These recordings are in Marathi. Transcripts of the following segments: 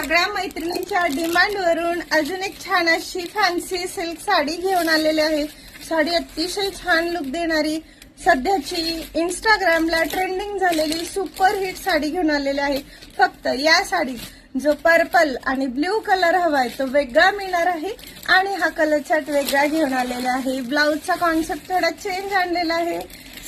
सगळ्या मैत्रिणींच्या डिमांड वरून अजून एक छान अशी फॅन्सी सिल्क साडी घेऊन आलेली आहे। साडी अतिशय छान लुक देणारी, सध्याची इंस्टाग्रामला ट्रेंडिंग झालेली सुपर हिट साडी घेऊन आलेली आहे। फक्त या साडीत जो पर्पल आणि ब्ल्यू कलर हवाय तो वेगळा मिळणार आहे आणि हा कलर चार्ट वेगळा घेऊन आलेला आहे। ब्लाउजचा कॉन्सेप्ट थोडा चेंज आणलेला आहे।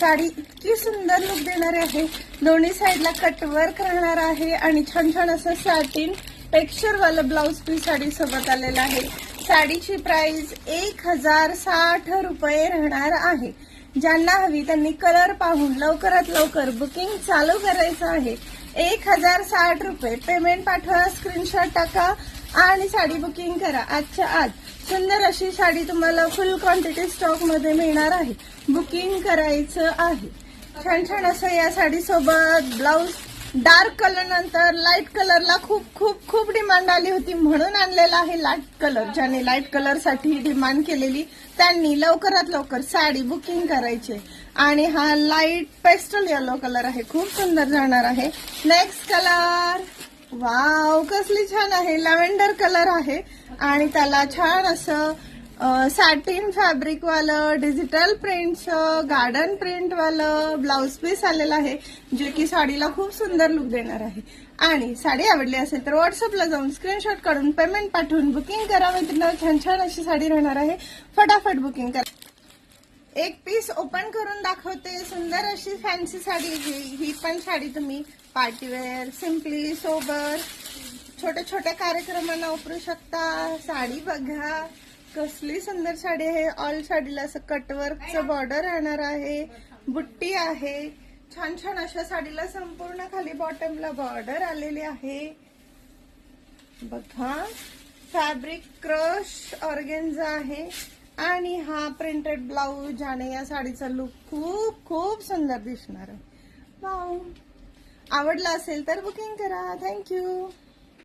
साडी इतकी सुंदर लुक देणारी आहे, दोन्ही साइडला कटवर्क राहणार आहे आणि छान छान असं सॅटिन टेक्स्चर वाला ब्लाउज पीस साडी सोबत आलेला आहे। साडीची प्राइस 1060 रुपये राहणार आहे। ज्यांना हवी त्यांनी कलर पाहून लवकरात लवकर बुकिंग चालू करायचं आहे। 1060 रुपये पेमेंट पाठवा, स्क्रीनशॉट टाका आणि साडी बुकिंग करा। आजच्या आज सुंदर अशी साडी तुम्हाला फुल क्वांटिटी स्टॉक मध्ये मिळणार आहे, बुकिंग करायचं आहे। छान छान असं या साडी सोबत ब्लाउज डार्क कलर नंतर लाईट कलरला खूप खूप खूप डिमांड आली होती म्हणून आणलेला आहे लाईट कलर। ज्यांनी लाईट कलर साठी डिमांड केलेली त्यांनी लवकरात लवकर साडी बुकिंग करायची। आणि हा लाईट पेस्टल येलो कलर आहे, खूप सुंदर जाणार आहे। नेक्स्ट कलर, वाव कसली छान आहे, लॅव्हेंडर कलर आहे आणि त्याला छान असं सॅटिन फॅब्रिक वालं डिजिटल प्रिंटचं गार्डन प्रिंट वालं ब्लाउज पीस आलेला आहे, जे की साडीला खूप सुंदर लुक देणार आहे। आणि साडी आवडली असेल तर व्हॉट्सअपला जाऊन स्क्रीनशॉट काढून पेमेंट पाठवून बुकिंग करा। मित्रांनो छान छान अशी साडी राहणार आहे, फटाफट बुकिंग करा। एक पीस ओपन करून दाखवते, सुंदर अशी फॅन्सी साडी। ही पण साडी तुम्ही पार्टीवेअर, सिम्पली सोबर, छोट्या छोट्या कार्यक्रमांना वापरू शकता। साडी बघा कसली सुंदर साडी आहे। ऑल साडीला असं कटवर्कचं बॉर्डर राहणार आहे, बुट्टी आहे। छान छान अशा साडीला संपूर्ण खाली बॉटमला बॉर्डर आलेली आहे बघा। फॅब्रिक क्रश ऑर्गेन्झा आहे आणि हा प्रिंटेड ब्लाउज आणि या साडीचा लुक खूप खूप सुंदर दिसणार आहे। वाव, आवडला असेल तर बुकिंग करा। थँक्यू।